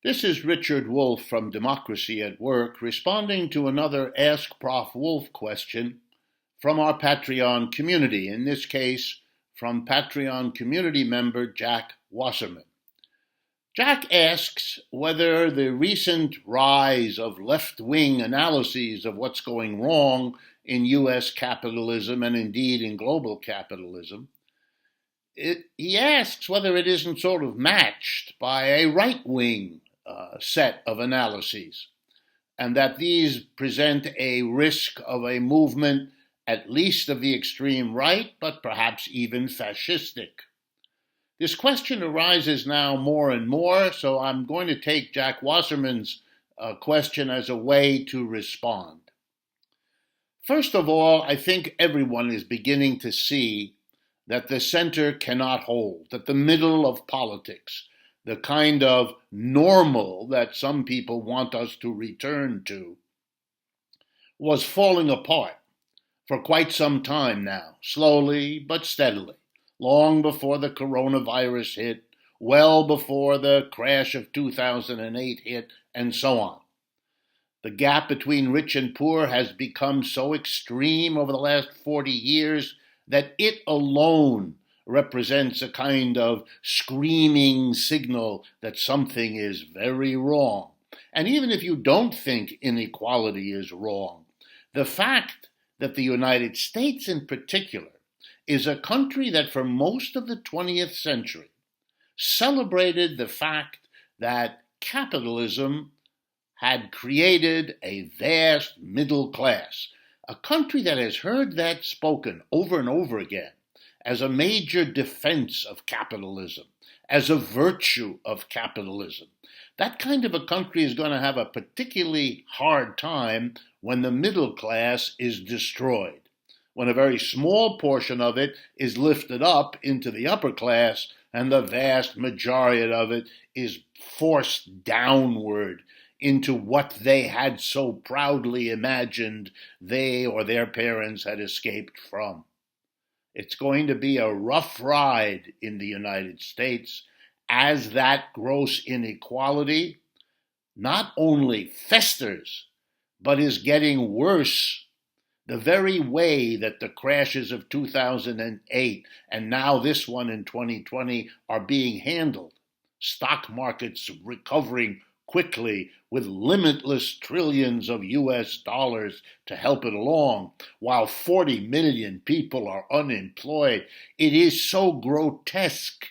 This is Richard Wolff from Democracy at Work responding to another AskProfWolff question from our Patreon community, in this case from Patreon community member Jack Wasserman. Jack asks whether the recent rise of left-wing analyses of what's going wrong in U.S. capitalism and indeed in global capitalism, he asks whether it isn't sort of matched by a right-wing set of analyses, and that these present a risk of a movement at least of the extreme right, but perhaps even fascistic. This question arises now more and more, so I'm going to take Jack Wasserman's question as a way to respond. First of all, I think everyone is beginning to see that the center cannot hold, that the middle of politics, the kind of normal that some people want us to return to, was falling apart for quite some time now, slowly but steadily, long before the coronavirus hit, well before the crash of 2008 hit, and so on. The gap between rich and poor has become so extreme over the last 40 years that it alone represents a kind of screaming signal that something is very wrong. And even if you don't think inequality is wrong, the fact that the United States in particular is a country that for most of the 20th century celebrated the fact that capitalism had created a vast middle class, a country that has heard that spoken over and over again as a major defense of capitalism, as a virtue of capitalism. That kind of a country is going to have a particularly hard time when the middle class is destroyed, when a very small portion of it is lifted up into the upper class and the vast majority of it is forced downward into what they had so proudly imagined they or their parents had escaped from. It's going to be a rough ride in the United States as that gross inequality not only festers, but is getting worse the very way that the crashes of 2008 and now this one in 2020 are being handled. Stock markets recovering quickly with limitless trillions of US dollars to help it along, while 40 million people are unemployed. It is so grotesque,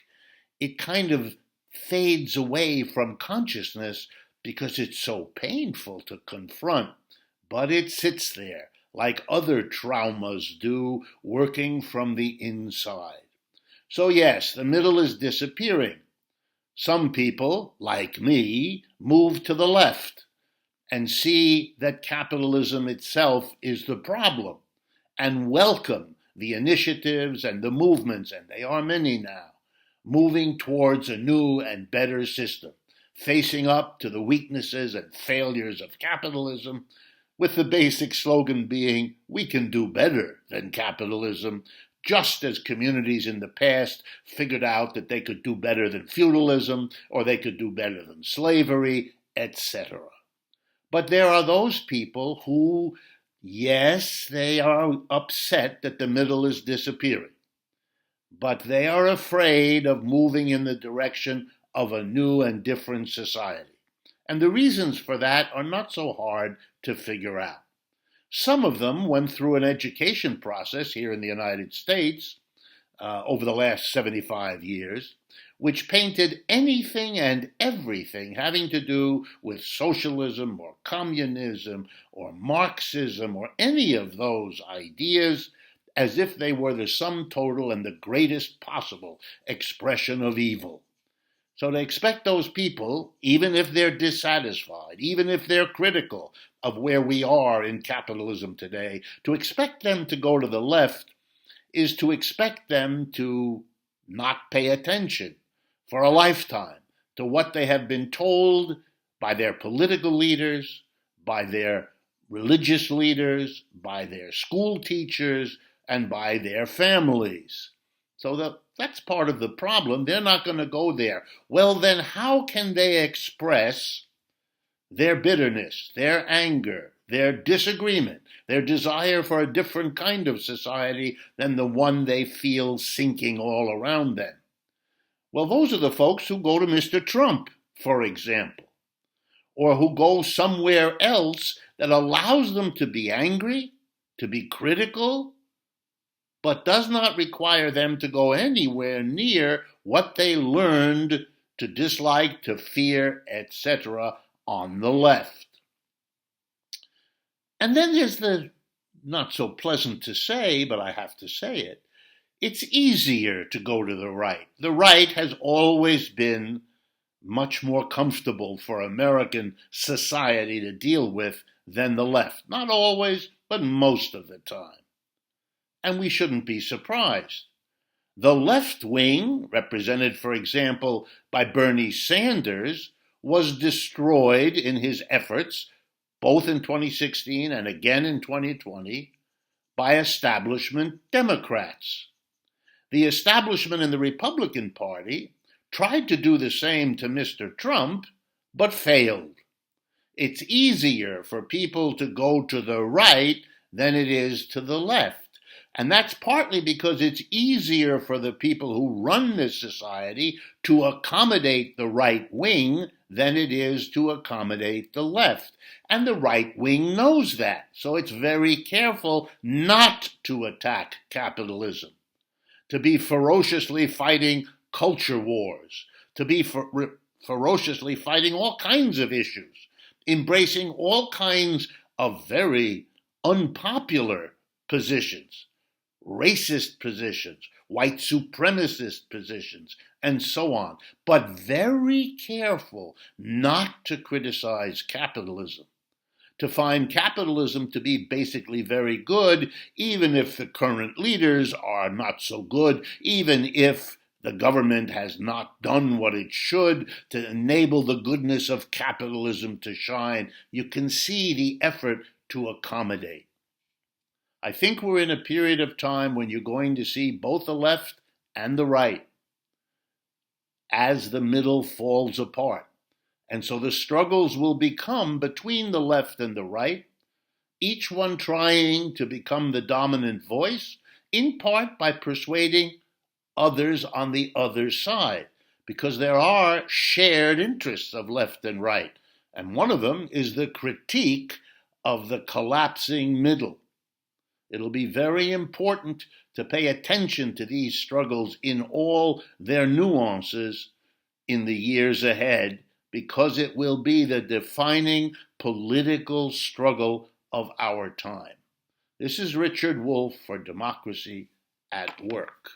it kind of fades away from consciousness because it's so painful to confront, but it sits there like other traumas do, working from the inside. So yes, the middle is disappearing. Some people, like me, move to the left and see that capitalism itself is the problem and welcome the initiatives and the movements, and they are many now, moving towards a new and better system, facing up to the weaknesses and failures of capitalism, with the basic slogan being, we can do better than capitalism, just as communities in the past figured out that they could do better than feudalism, or they could do better than slavery, etc. But there are those people who, yes, they are upset that the middle is disappearing, but they are afraid of moving in the direction of a new and different society. And the reasons for that are not so hard to figure out. Some of them went through an education process here in the United States over the last 75 years, which painted anything and everything having to do with socialism or communism or Marxism or any of those ideas as if they were the sum total and the greatest possible expression of evil. So to expect those people, even if they're dissatisfied, even if they're critical of where we are in capitalism today, to expect them to go to the left is to expect them to not pay attention for a lifetime to what they have been told by their political leaders, by their religious leaders, by their school teachers, and by their families. So that's part of the problem. They're not going to go there. Well, then how can they express their bitterness, their anger, their disagreement, their desire for a different kind of society than the one they feel sinking all around them? Well, those are the folks who go to Mr. Trump, for example, or who go somewhere else that allows them to be angry, to be critical, but does not require them to go anywhere near what they learned to dislike, to fear, etc. on the left. And then there's the not so pleasant to say, but I have to say it, it's easier to go to the right. The right has always been much more comfortable for American society to deal with than the left. Not always, but most of the time. And we shouldn't be surprised. The left wing, represented, for example, by Bernie Sanders, was destroyed in his efforts, both in 2016 and again in 2020, by establishment Democrats. The establishment in the Republican Party tried to do the same to Mr. Trump, but failed. It's easier for people to go to the right than it is to the left. And that's partly because it's easier for the people who run this society to accommodate the right wing than it is to accommodate the left. And the right wing knows that. So it's very careful not to attack capitalism, to be ferociously fighting culture wars, to be ferociously fighting all kinds of issues, embracing all kinds of very unpopular positions, racist positions, white supremacist positions, and so on, but very careful not to criticize capitalism, to find capitalism to be basically very good, even if the current leaders are not so good, even if the government has not done what it should to enable the goodness of capitalism to shine. You can see the effort to accommodate. I think we're in a period of time when you're going to see both the left and the right as the middle falls apart. And so the struggles will become between the left and the right, each one trying to become the dominant voice, in part by persuading others on the other side, because there are shared interests of left and right. And one of them is the critique of the collapsing middle. It'll be very important to pay attention to these struggles in all their nuances in the years ahead, because it will be the defining political struggle of our time. This is Richard Wolff for Democracy at Work.